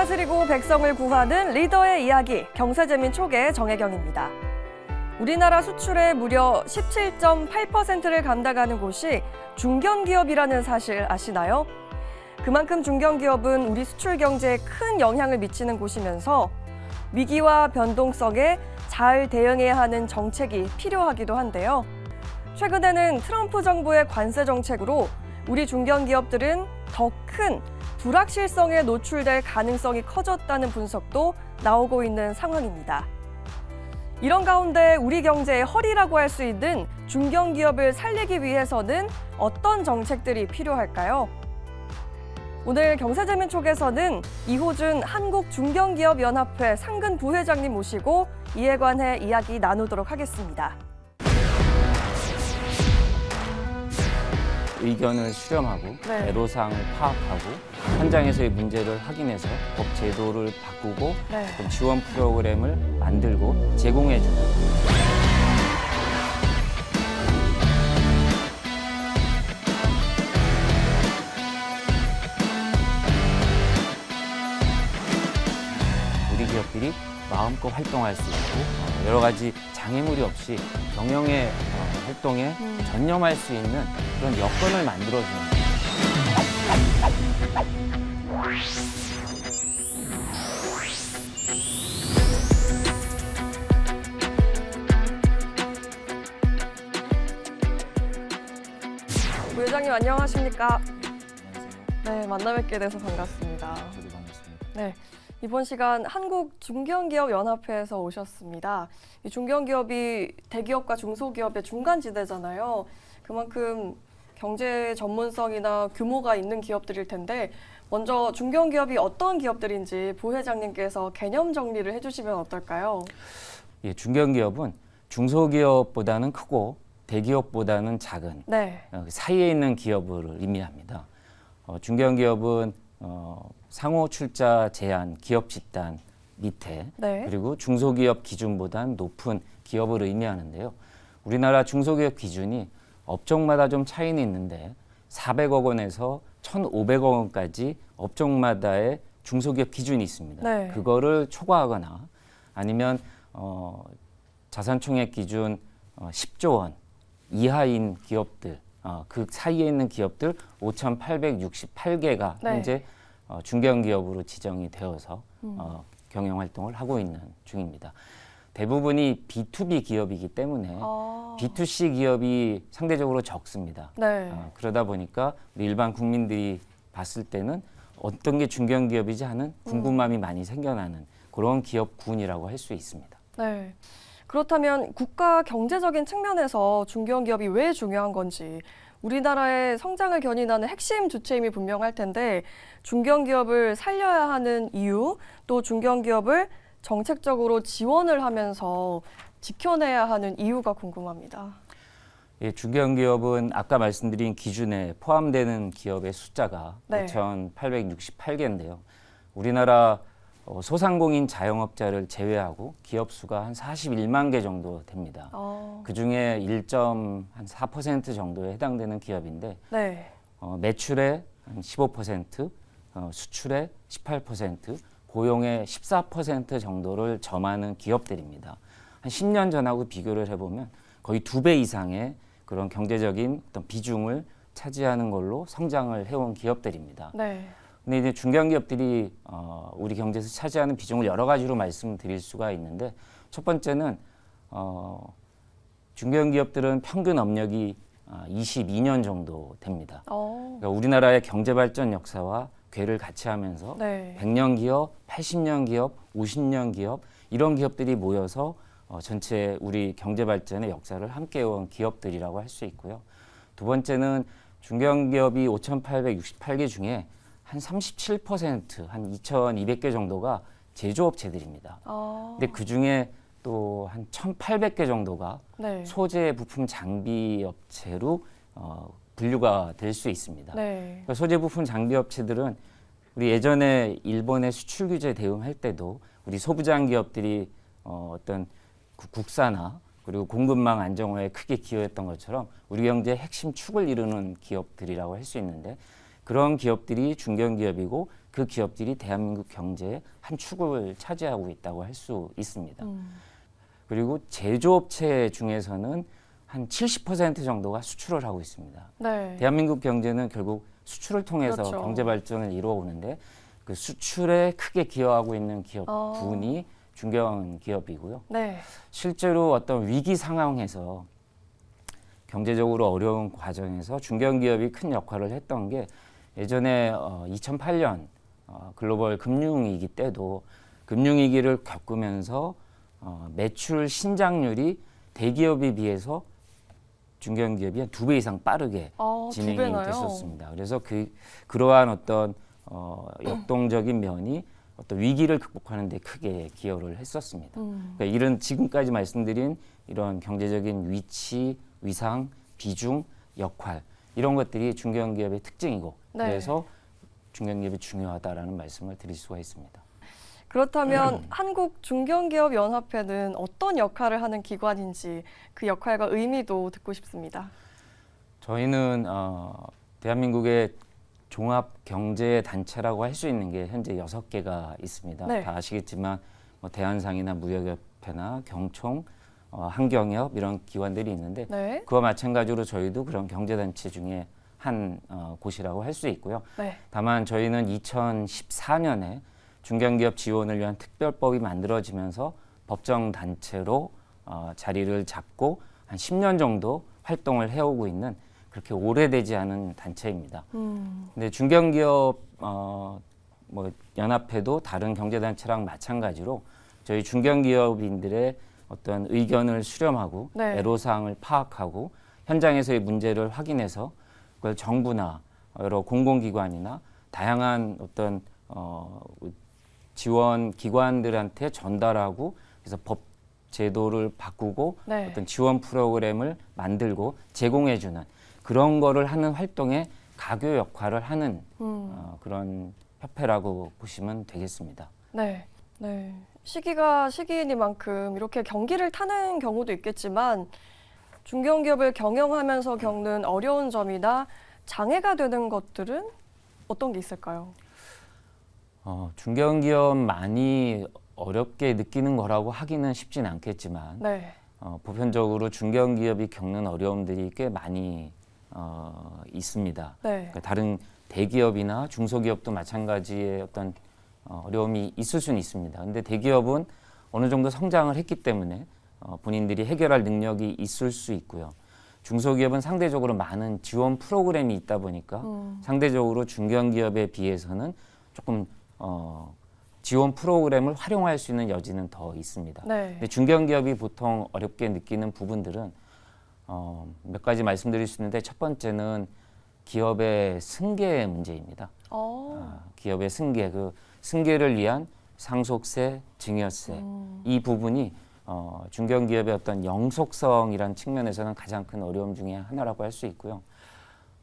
다스리고 백성을 구하는 리더의 이야기, 경제재민 촉의 정혜경입니다. 우리나라 수출의 무려 17.8%를 감당하는 곳이 중견기업이라는 사실 아시나요? 그만큼 중견기업은 우리 수출 경제에 큰 영향을 미치는 곳이면서 위기와 변동성에 잘 대응해야 하는 정책이 필요하기도 한데요. 최근에는 트럼프 정부의 관세 정책으로 우리 중견기업들은 더 큰 불확실성에 노출될 가능성이 커졌다는 분석도 나오고 있는 상황입니다. 이런 가운데 우리 경제의 허리라고 할 수 있는 중견기업을 살리기 위해서는 어떤 정책들이 필요할까요? 오늘 경제재민 촉에서는 이호준 한국중견기업연합회 상근 부회장님 모시고 이에 관해 이야기 나누도록 하겠습니다. 의견을 수렴하고 애로사항을 파악하고 현장에서의 문제를 확인해서 법 제도를 바꾸고 어떤 지원 프로그램을 만들고 제공해주는 우리 기업들이 마음껏 활동할 수 있고 여러 가지 장애물이 없이 경영의 활동에 전념할 수 있는 그런 여건을 만들어주는 부회장님 안녕하십니까? 안녕하세요. 네, 만나 뵙게 돼서 반갑습니다. 저도 반갑습니다. 네, 이번 시간 한국중견기업연합회에서 오셨습니다. 이 중견기업이 대기업과 중소기업의 중간지대잖아요. 그만큼 경제 전문성이나 규모가 있는 기업들일 텐데 먼저 중견기업이 어떤 기업들인지 부회장님께서 개념 정리를 해주시면 어떨까요? 예, 중견기업은 중소기업보다는 크고 대기업보다는 작은 사이에 있는 기업을 의미합니다. 중견기업은 상호 출자 제한 기업 집단 밑에 그리고 중소기업 기준보다는 높은 기업을 의미하는데요. 우리나라 중소기업 기준이 업종마다 좀 차이는 있는데 400억 원에서 1,500억 원까지 업종마다의 중소기업 기준이 있습니다. 그거를 초과하거나 아니면 자산총액 기준 10조 원 이하인 기업들, 그 사이에 있는 기업들 5,868개가 현재 중견기업으로 지정이 되어서 경영 활동을 하고 있는 중입니다. 대부분이 B2B 기업이기 때문에 B2C 기업이 상대적으로 적습니다. 그러다 보니까 우리 일반 국민들이 봤을 때는 어떤 게 중견기업이지 하는 궁금함이 많이 생겨나는 그런 기업군이라고 할 수 있습니다. 네. 그렇다면 국가 경제적인 측면에서 중견기업이 왜 중요한 건지 우리나라의 성장을 견인하는 핵심 주체임이 분명할 텐데 중견기업을 살려야 하는 이유, 또 중견기업을 정책적으로 지원을 하면서 지켜내야 하는 이유가 궁금합니다. 예, 중견기업은 아까 말씀드린 기준에 포함되는 기업의 숫자가 5,868개인데요. 우리나라 소상공인 자영업자를 제외하고 기업 수가 한 41만 개 정도 됩니다. 그중에 1.4% 정도에 해당되는 기업인데 매출의 한 15%, 수출의 18%, 고용의 14% 정도를 점하는 기업들입니다. 한 10년 전하고 비교를 해보면 거의 2배 이상의 그런 경제적인 어떤 비중을 차지하는 걸로 성장을 해온 기업들입니다. 근데 이제 중견기업들이 우리 경제에서 차지하는 비중을 여러 가지로 말씀드릴 수가 있는데 첫 번째는 중견기업들은 평균 업력이 22년 정도 됩니다. 그러니까 우리나라의 경제발전 역사와 궤를 같이 하면서 100년 기업, 80년 기업, 50년 기업 이런 기업들이 모여서 전체 우리 경제발전의 역사를 함께 해온 기업들이라고 할 수 있고요. 두 번째는 중견기업이 5,868개 중에 한 37%, 한 2,200개 정도가 제조업체들입니다. 근데 그 중에 또 한 1,800개 정도가 소재, 부품, 장비 업체로 분류가 될 수 있습니다. 그러니까 소재, 부품, 장비 업체들은 우리 예전에 일본의 수출 규제 대응할 때도 우리 소부장 기업들이 어떤 국산화 그리고 공급망 안정화에 크게 기여했던 것처럼 우리 경제의 핵심 축을 이루는 기업들이라고 할 수 있는데 그런 기업들이 중견기업이고 그 기업들이 대한민국 경제의 한 축을 차지하고 있다고 할 수 있습니다. 그리고 제조업체 중에서는 한 70% 정도가 수출을 하고 있습니다. 네. 대한민국 경제는 결국 수출을 통해서 그렇죠. 경제 발전을 이루어오는데 그 수출에 크게 기여하고 있는 기업군이 중견기업이고요. 네. 실제로 어떤 위기 상황에서 경제적으로 어려운 과정에서 중견기업이 큰 역할을 했던 게 예전에 2008년 글로벌 금융위기 때도 금융위기를 겪으면서 매출 신장률이 대기업에 비해서 중견기업이 한 2배 이상 빠르게 진행이 됐었습니다. 그래서 그러한 어떤 역동적인 면이 어떤 위기를 극복하는 데 크게 기여를 했었습니다. 그러니까 이런 지금까지 말씀드린 이런 경제적인 위치, 위상, 비중, 역할 이런 것들이 중견기업의 특징이고 네. 그래서 중견기업이 중요하다라는 말씀을 드릴 수가 있습니다. 그렇다면 한국중견기업연합회는 어떤 역할을 하는 기관인지 그 역할과 의미도 듣고 싶습니다. 저희는 대한민국의 종합경제단체라고 할 수 있는 게 현재 6개가 있습니다. 네. 다 아시겠지만 대한상이나 무역협회나 경총, 한경협 이런 기관들이 있는데 네. 그와 마찬가지로 저희도 그런 경제단체 중에 한 곳이라고 할 수 있고요. 네. 다만 저희는 2014년에 중견기업 지원을 위한 특별법이 만들어지면서 법정단체로 자리를 잡고 한 10년 정도 활동을 해오고 있는 그렇게 오래되지 않은 단체입니다. 근데 중견기업 연합회도 다른 경제단체랑 마찬가지로 저희 중견기업인들의 어떤 의견을 수렴하고 네. 애로사항을 파악하고 현장에서의 문제를 확인해서 그걸 정부나 여러 공공기관이나 다양한 어떤 지원 기관들한테 전달하고 그래서 법 제도를 바꾸고 네. 어떤 지원 프로그램을 만들고 제공해주는 그런 거를 하는 활동에 가교 역할을 하는 그런 협회라고 보시면 되겠습니다. 네, 네. 시기가 시기이니만큼 이렇게 경기를 타는 경우도 있겠지만 중견기업을 경영하면서 겪는 어려운 점이나 장애가 되는 것들은 어떤 게 있을까요? 중견기업만이 어렵게 느끼는 거라고 하기는 쉽진 않겠지만 네. 보편적으로 중견기업이 겪는 어려움들이 꽤 많이 있습니다. 네. 그러니까 다른 대기업이나 중소기업도 마찬가지의 어떤 어려움이 있을 수는 있습니다. 근데 대기업은 어느 정도 성장을 했기 때문에 본인들이 해결할 능력이 있을 수 있고요. 중소기업은 상대적으로 많은 지원 프로그램이 있다 보니까 상대적으로 중견기업에 비해서는 조금 지원 프로그램을 활용할 수 있는 여지는 더 있습니다. 네. 근데 중견기업이 보통 어렵게 느끼는 부분들은 몇 가지 말씀드릴 수 있는데 첫 번째는 기업의 승계 문제입니다. 기업의 승계, 그 승계를 위한 상속세, 증여세 이 부분이 중견기업의 어떤 영속성이라는 측면에서는 가장 큰 어려움 중에 하나라고 할 수 있고요.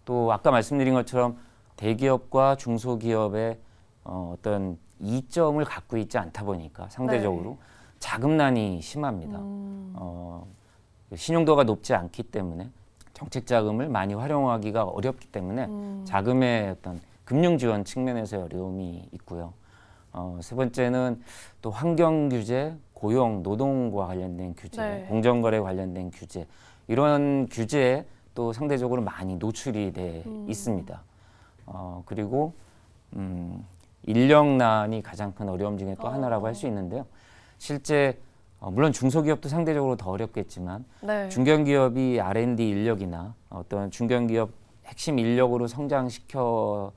또 아까 말씀드린 것처럼 대기업과 중소기업의 어떤 이점을 갖고 있지 않다 보니까 상대적으로 네. 자금난이 심합니다. 신용도가 높지 않기 때문에 정책 자금을 많이 활용하기가 어렵기 때문에 자금의 어떤 금융 지원 측면에서의 어려움이 있고요. 세 번째는 또 환경 규제, 고용, 노동과 관련된 규제, 네. 공정거래 관련된 규제 이런 규제에 또 상대적으로 많이 노출이 돼 있습니다. 그리고 인력난이 가장 큰 어려움 중에 또 하나라고 할 수 있는데요. 실제 물론 중소기업도 상대적으로 더 어렵겠지만 네. 중견기업이 R&D 인력이나 어떤 중견기업 핵심 인력으로 성장시켜놓은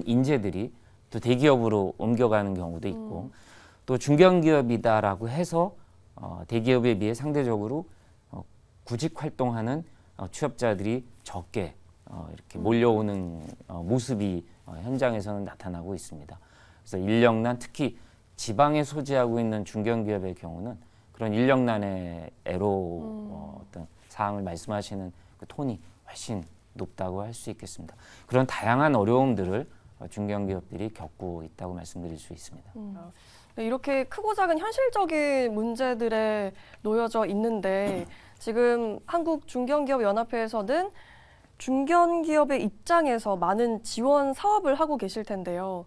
인재들이 또 대기업으로 옮겨가는 경우도 있고 또 중견기업이다라고 해서 대기업에 비해 상대적으로 구직 활동하는 취업자들이 적게 이렇게 몰려오는 모습이 현장에서는 나타나고 있습니다. 그래서 인력난 특히 지방에 소재하고 있는 중견기업의 경우는 그런 인력난의 어떤 사항을 말씀하시는 그 톤이 훨씬 높다고 할 수 있겠습니다. 그런 다양한 어려움들을 중견기업들이 겪고 있다고 말씀드릴 수 있습니다. 이렇게 크고 작은 현실적인 문제들에 놓여져 있는데 지금 한국중견기업연합회에서는 중견기업의 입장에서 많은 지원 사업을 하고 계실 텐데요.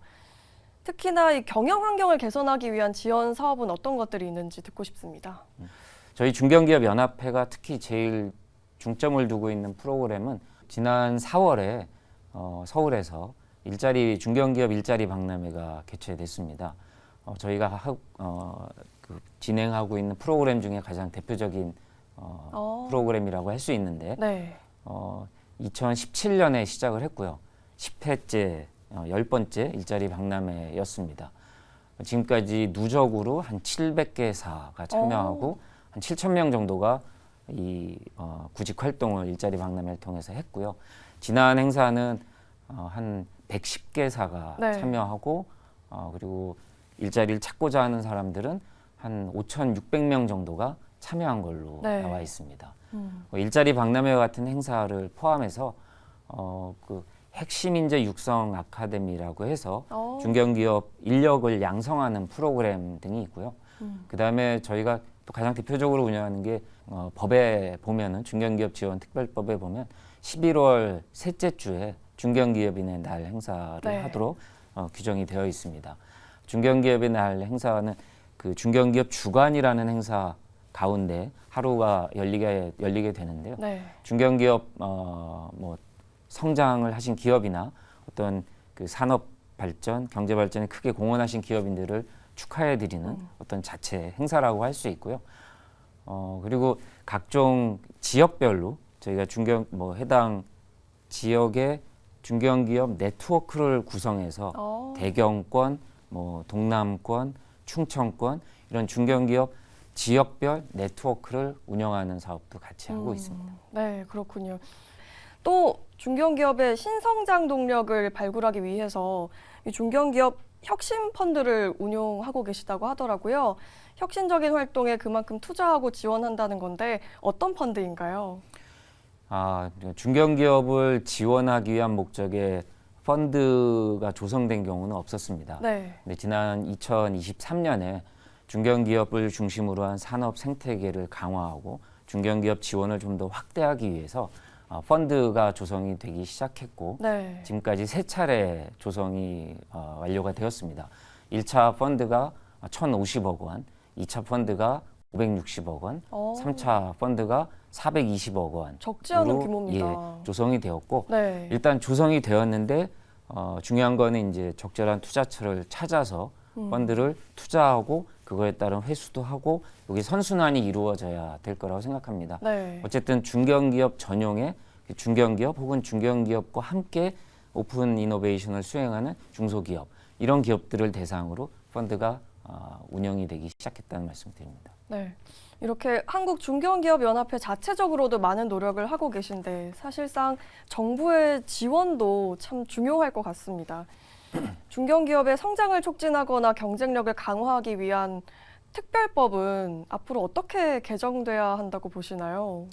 특히나 이 경영 환경을 개선하기 위한 지원 사업은 어떤 것들이 있는지 듣고 싶습니다. 저희 중견기업연합회가 특히 제일 중점을 두고 있는 프로그램은 지난 4월에 서울에서 중견기업 일자리 박람회가 개최됐습니다. 저희가 진행하고 있는 프로그램 중에 가장 대표적인 프로그램이라고 할 수 있는데 네. 2017년에 시작을 했고요. 10회째, 10번째 일자리 박람회였습니다. 지금까지 누적으로 한 700개사가 참여하고 한 7,000명 정도가 이 구직 활동을 일자리 박람회를 통해서 했고요. 지난 행사는 한 110개사가 네. 참여하고 그리고 일자리를 찾고자 하는 사람들은 한 5,600명 정도가 참여한 걸로 네. 나와 있습니다. 일자리 박람회 같은 행사를 포함해서 그 핵심 인재 육성 아카데미라고 해서 중견기업 인력을 양성하는 프로그램 등이 있고요. 그다음에 저희가 또 가장 대표적으로 운영하는 게 법에 보면은 중견기업 지원 특별법에 보면 11월 셋째 주에 중견기업인의 날 행사를 네. 하도록 규정이 되어 있습니다. 중견기업의 날 행사는 그 중견기업 주간이라는 행사 가운데 하루가 열리게 되는데요. 네. 중견기업 뭐 성장을 하신 기업이나 어떤 그 산업 발전, 경제 발전에 크게 공헌하신 기업인들을 축하해드리는 어떤 자체 행사라고 할 수 있고요. 그리고 각종 지역별로 저희가 해당 지역의 중견기업 네트워크를 구성해서 대경권, 동남권, 충청권 이런 중견기업 지역별 네트워크를 운영하는 사업도 같이 하고 있습니다. 네, 그렇군요. 또 중견기업의 신성장 동력을 발굴하기 위해서 이 중견기업 혁신 펀드를 운용하고 계시다고 하더라고요. 혁신적인 활동에 그만큼 투자하고 지원한다는 건데 어떤 펀드인가요? 중견기업을 지원하기 위한 목적의 펀드가 조성된 경우는 없었습니다. 네. 근데 지난 2023년에 중견기업을 중심으로 한 산업 생태계를 강화하고 중견기업 지원을 좀 더 확대하기 위해서 펀드가 조성이 되기 시작했고 네. 지금까지 3차례 조성이 완료가 되었습니다. 1차 펀드가 1,050억 원, 2차 펀드가 560억 원, 3차 펀드가 420억 원. 적지 않은 규모입니다. 예, 조성이 되었고 네. 일단 조성이 되었는데 중요한 거는 이제 적절한 투자처를 찾아서 펀드를 투자하고 그거에 따른 회수도 하고 여기 선순환이 이루어져야 될 거라고 생각합니다. 네. 어쨌든 중견기업 전용의 중견기업 혹은 중견기업과 함께 오픈 이노베이션을 수행하는 중소기업 이런 기업들을 대상으로 펀드가 운영이 되기 시작했다는 말씀드립니다. 네. 이렇게 한국중견기업연합회 자체적으로도 많은 노력을 하고 계신데 사실상 정부의 지원도 참 중요할 것 같습니다. 중견기업의 성장을 촉진하거나 경쟁력을 강화하기 위한 특별법은 앞으로 어떻게 개정돼야 한다고 보시나요?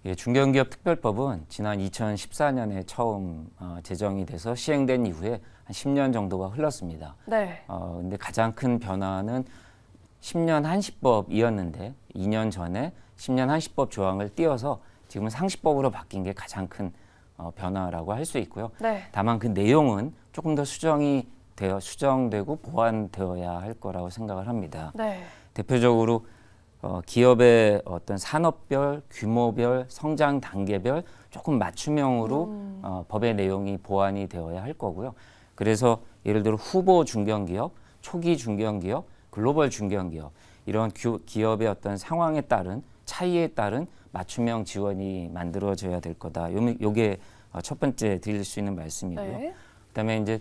예, 중견기업 특별법은 지난 2014년에 처음 제정이 돼서 시행된 이후에 한 10년 정도가 흘렀습니다. 네. 근데 가장 큰 변화는 10년 한시법이었는데 2년 전에 10년 한시법 조항을 띄어서 지금은 상시법으로 바뀐 게 가장 큰 변화라고 할 수 있고요. 네. 다만 그 내용은 조금 더 수정되고 보완되어야 할 거라고 생각을 합니다. 네. 대표적으로 기업의 어떤 산업별, 규모별, 성장 단계별 조금 맞춤형으로 법의 내용이 보완이 되어야 할 거고요. 그래서 예를 들어 후보 중견기업, 초기 중견기업, 글로벌 중견기업 이런 기업의 어떤 상황에 따른 차이에 따른 맞춤형 지원이 만들어져야 될 거다. 요게 첫 번째 드릴 수 있는 말씀이고요. 네. 그다음에 이제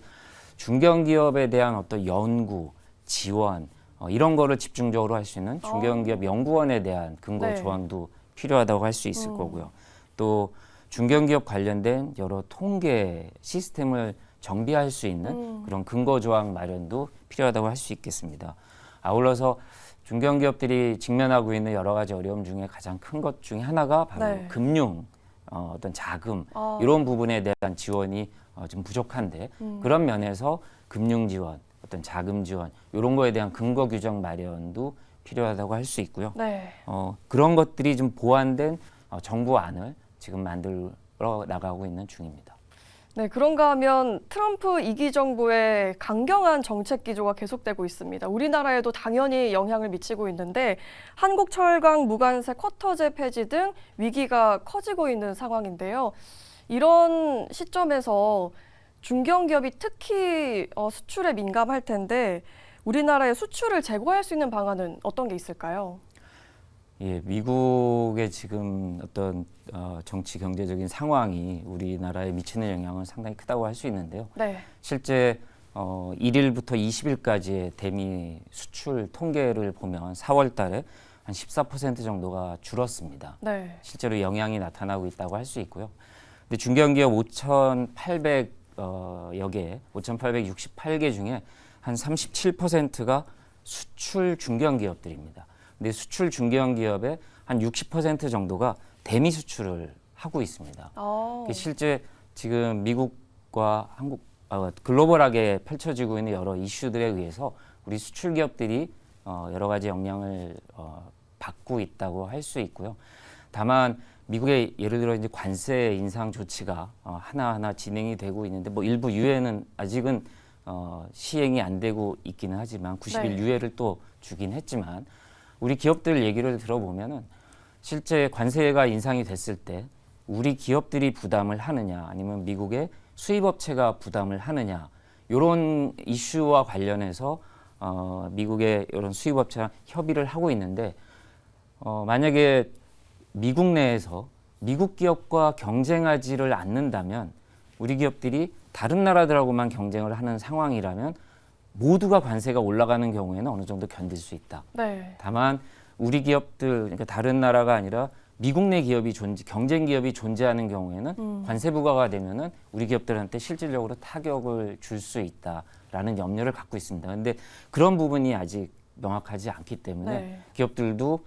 중견기업에 대한 어떤 연구, 지원 이런 거를 집중적으로 할 수 있는 중견기업 연구원에 대한 근거 네. 조항도 필요하다고 할 수 있을 거고요. 또 중견기업 관련된 여러 통계 시스템을 정비할 수 있는 그런 근거 조항 마련도 필요하다고 할 수 있겠습니다. 아울러서 중견기업들이 직면하고 있는 여러 가지 어려움 중에 가장 큰 것 중에 하나가 바로 네. 금융, 어떤 자금 이런 부분에 대한 지원이 좀 부족한데 그런 면에서 금융 지원, 어떤 자금 지원 이런 거에 대한 근거 규정 마련도 필요하다고 할 수 있고요. 네. 그런 것들이 좀 보완된 정부 안을 지금 만들어 나가고 있는 중입니다. 네, 그런가 하면 트럼프 2기 정부의 강경한 정책 기조가 계속되고 있습니다. 우리나라에도 당연히 영향을 미치고 있는데 한국철강 무관세 쿼터제 폐지 등 위기가 커지고 있는 상황인데요. 이런 시점에서 중견기업이 특히 수출에 민감할 텐데 우리나라의 수출을 제고할 수 있는 방안은 어떤 게 있을까요? 예, 미국의 지금 어떤 정치 경제적인 상황이 우리나라에 미치는 영향은 상당히 크다고 할 수 있는데요. 네. 실제 1일부터 20일까지의 대미 수출 통계를 보면 4월 달에 한 14% 정도가 줄었습니다. 네. 실제로 영향이 나타나고 있다고 할 수 있고요. 근데 중견기업 5,800여 개, 5,868개 중에 한 37%가 수출 중견기업들입니다. 근데 수출 중견기업의 한 60% 정도가 대미 수출을 하고 있습니다. 실제 지금 미국과 한국 글로벌하게 펼쳐지고 있는 여러 이슈들에 의해서 우리 수출 기업들이 여러 가지 영향을 받고 있다고 할 수 있고요. 다만 미국의 예를 들어 이제 관세 인상 조치가 하나하나 진행이 되고 있는데 뭐 일부 유예는 아직은 시행이 안 되고 있기는 하지만 90일 네. 유예를 또 주긴 했지만 우리 기업들 얘기를 들어보면은 실제 관세가 인상이 됐을 때 우리 기업들이 부담을 하느냐 아니면 미국의 수입업체가 부담을 하느냐 이런 이슈와 관련해서 미국의 이런 수입업체랑 협의를 하고 있는데 만약에 미국 내에서 미국 기업과 경쟁하지를 않는다면 우리 기업들이 다른 나라들하고만 경쟁을 하는 상황이라면 모두가 관세가 올라가는 경우에는 어느 정도 견딜 수 있다. 네. 다만 우리 기업들, 그러니까 다른 나라가 아니라 미국 내 기업이 경쟁 기업이 존재하는 경우에는 관세 부과가 되면은 우리 기업들한테 실질적으로 타격을 줄 수 있다라는 염려를 갖고 있습니다. 그런데 그런 부분이 아직 명확하지 않기 때문에 네. 기업들도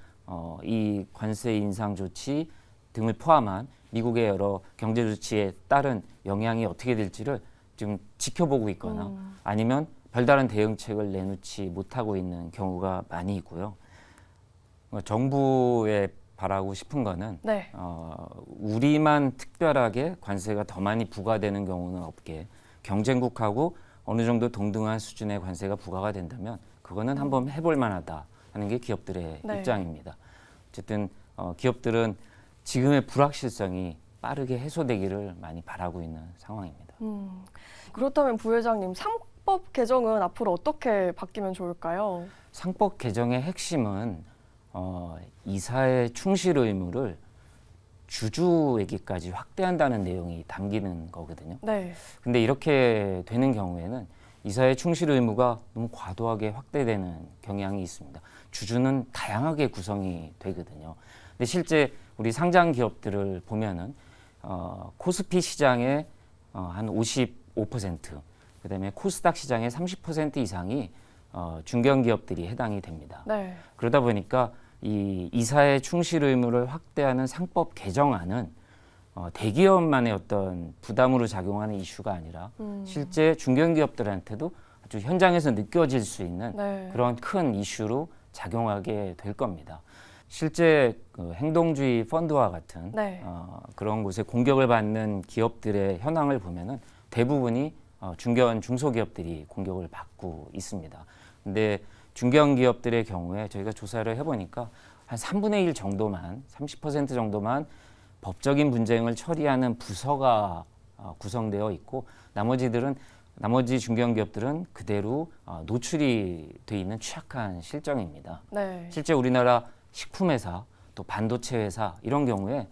이 관세 인상 조치 등을 포함한 미국의 여러 경제 조치에 따른 영향이 어떻게 될지를 지금 지켜보고 있거나 아니면 별다른 대응책을 내놓지 못하고 있는 경우가 많이 있고요. 정부에 바라고 싶은 거는 네. 우리만 특별하게 관세가 더 많이 부과되는 경우는 없게 경쟁국하고 어느 정도 동등한 수준의 관세가 부과가 된다면 그거는 한번 해볼 만하다 하는 게 기업들의 네. 입장입니다. 어쨌든 기업들은 지금의 불확실성이 빠르게 해소되기를 많이 바라고 있는 상황입니다. 그렇다면 부회장님, 상법 개정은 앞으로 어떻게 바뀌면 좋을까요? 상법 개정의 핵심은 이사의 충실 의무를 주주에게까지 확대한다는 내용이 담기는 거거든요. 네. 근데 이렇게 되는 경우에는 이사의 충실 의무가 너무 과도하게 확대되는 경향이 있습니다. 주주는 다양하게 구성이 되거든요. 근데 실제 우리 상장 기업들을 보면은 코스피 시장의 한 55%, 그다음에 코스닥 시장의 30% 이상이 중견 기업들이 해당이 됩니다. 네. 그러다 보니까 이 이사의 충실 의무를 확대하는 상법 개정안은 대기업만의 어떤 부담으로 작용하는 이슈가 아니라 실제 중견 기업들한테도 아주 현장에서 느껴질 수 있는 네. 그런 큰 이슈로 작용하게 될 겁니다. 실제 그 행동주의 펀드와 같은 네. 그런 곳에 공격을 받는 기업들의 현황을 보면은 대부분이 중소기업들이 공격을 받고 있습니다. 근데 중견기업들의 경우에 저희가 조사를 해보니까 한 3분의 1 정도만, 30% 정도만 법적인 분쟁을 처리하는 부서가 구성되어 있고 나머지 중견기업들은 그대로 노출이 돼 있는 취약한 실정입니다. 네. 실제 우리나라 식품회사, 또 반도체 회사 이런 경우에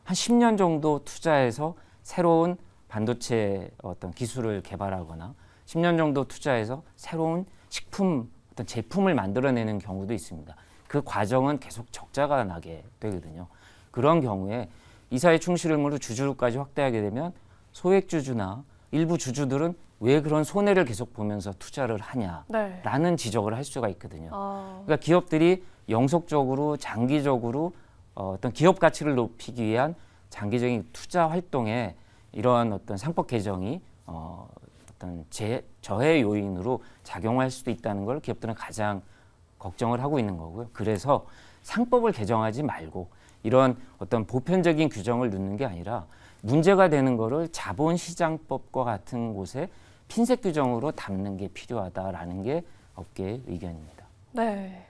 한 10년 정도 투자해서 새로운 반도체 어떤 기술을 개발하거나 10년 정도 투자해서 새로운 식품 어떤 제품을 만들어내는 경우도 있습니다. 그 과정은 계속 적자가 나게 되거든요. 그런 경우에 이사의 충실 의무를 주주까지 확대하게 되면 소액주주나 일부 주주들은 왜 그런 손해를 계속 보면서 투자를 하냐라는 네. 지적을 할 수가 있거든요. 그러니까 기업들이 영속적으로 장기적으로 어떤 기업 가치를 높이기 위한 장기적인 투자 활동에 이러한 어떤 상법 개정이 어떤 저해 요인으로 작용할 수도 있다는 걸 기업들은 가장 걱정을 하고 있는 거고요. 그래서 상법을 개정하지 말고 이런 어떤 보편적인 규정을 넣는 게 아니라 문제가 되는 거를 자본시장법과 같은 곳에 핀셋 규정으로 담는 게 필요하다라는 게 업계의 의견입니다. 네.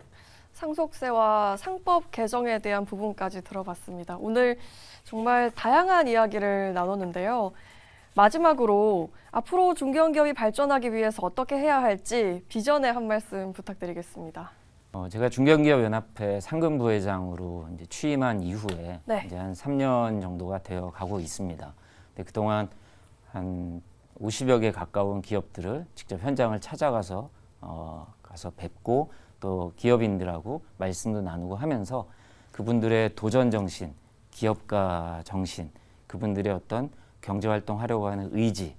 상속세와 상법 개정에 대한 부분까지 들어봤습니다. 오늘 정말 다양한 이야기를 나눴는데요. 마지막으로 앞으로 중견기업이 발전하기 위해서 어떻게 해야 할지 비전에 한 말씀 부탁드리겠습니다. 제가 중견기업연합회 상근부회장으로 이제 취임한 이후에 네. 이제 한 3년 정도가 되어 가고 있습니다. 근데 그동안 한 50여 개 가까운 기업들을 직접 현장을 찾아가서 가서 뵙고 또 기업인들하고 말씀도 나누고 하면서 그분들의 도전 정신, 기업가 정신, 그분들의 어떤 경제 활동하려고 하는 의지,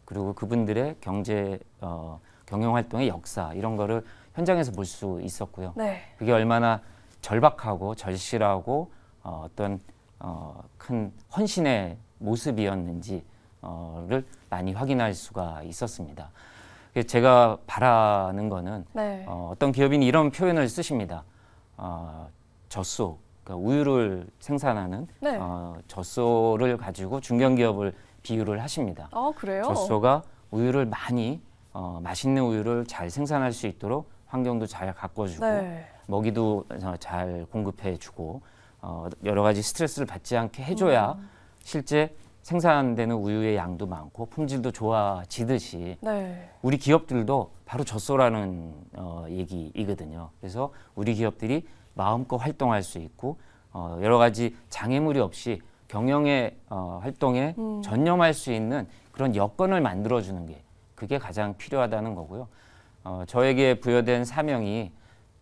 그리고 그분들의 경영 활동의 역사 이런 거를 현장에서 볼 수 있었고요. 네. 그게 얼마나 절박하고 절실하고 어떤 큰 헌신의 모습이었는지를 많이 확인할 수가 있었습니다. 제가 바라는 거는 네. 어떤 기업인이 이런 표현을 쓰십니다. 젖소, 그러니까 우유를 생산하는 네. 젖소를 가지고 중견기업을 비유를 하십니다. 그래요? 젖소가 우유를 많이 맛있는 우유를 잘 생산할 수 있도록 환경도 잘 가꿔주고 네. 먹이도 잘 공급해주고 여러 가지 스트레스를 받지 않게 해줘야 실제 생산되는 우유의 양도 많고 품질도 좋아지듯이 네. 우리 기업들도 바로 젖소라는 얘기이거든요. 그래서 우리 기업들이 마음껏 활동할 수 있고 여러 가지 장애물이 없이 경영의 활동에 전념할 수 있는 그런 여건을 만들어주는 게 그게 가장 필요하다는 거고요. 저에게 부여된 사명이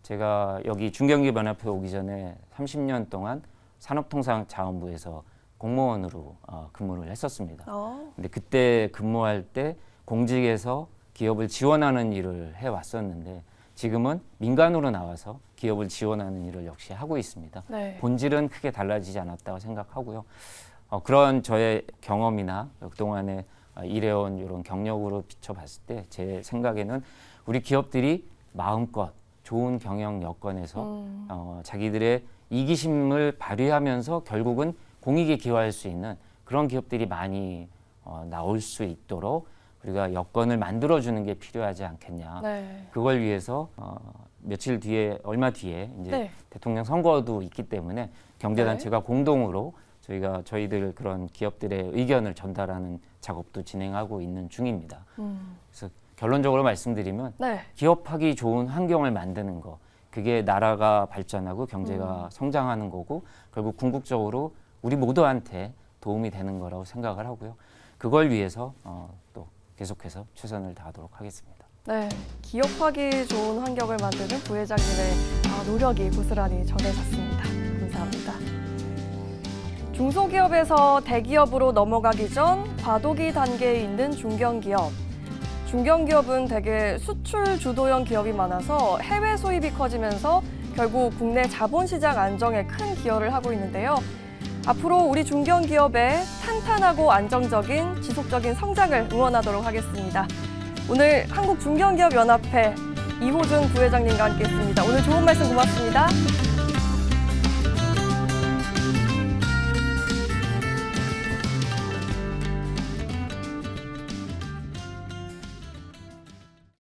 제가 여기 중견기업연합회 오기 전에 30년 동안 산업통상자원부에서 공무원으로 근무를 했었습니다. 근데 그때 근무할 때 공직에서 기업을 지원하는 일을 해왔었는데 지금은 민간으로 나와서 기업을 지원하는 일을 역시 하고 있습니다. 네. 본질은 크게 달라지지 않았다고 생각하고요. 그런 저의 경험이나 그동안에 일해온 이런 경력으로 비춰봤을 때 제 생각에는 우리 기업들이 마음껏 좋은 경영 여건에서 자기들의 이기심을 발휘하면서 결국은 공익에 기여할 수 있는 그런 기업들이 많이 나올 수 있도록 우리가 여건을 만들어주는 게 필요하지 않겠냐. 네. 그걸 위해서 며칠 뒤에 얼마 뒤에 이제 네. 대통령 선거도 있기 때문에 경제단체가 공동으로 저희들 그런 기업들의 의견을 전달하는 작업도 진행하고 있는 중입니다. 그래서 결론적으로 말씀드리면 네. 기업하기 좋은 환경을 만드는 거 그게 나라가 발전하고 경제가 성장하는 거고 결국 궁극적으로 우리 모두한테 도움이 되는 거라고 생각을 하고요. 그걸 위해서 또 계속해서 최선을 다하도록 하겠습니다. 네, 기업하기 좋은 환경을 만드는 부회장님의 노력이 고스란히 전해졌습니다. 감사합니다. 중소기업에서 대기업으로 넘어가기 전 과도기 단계에 있는 중견기업. 중견기업은 대개 수출 주도형 기업이 많아서 해외 수입이 커지면서 결국 국내 자본시장 안정에 큰 기여를 하고 있는데요. 앞으로 우리 중견기업의 탄탄하고 안정적인 지속적인 성장을 응원하도록 하겠습니다. 오늘 한국중견기업연합회 이호준 부회장님과 함께했습니다. 오늘 좋은 말씀 고맙습니다.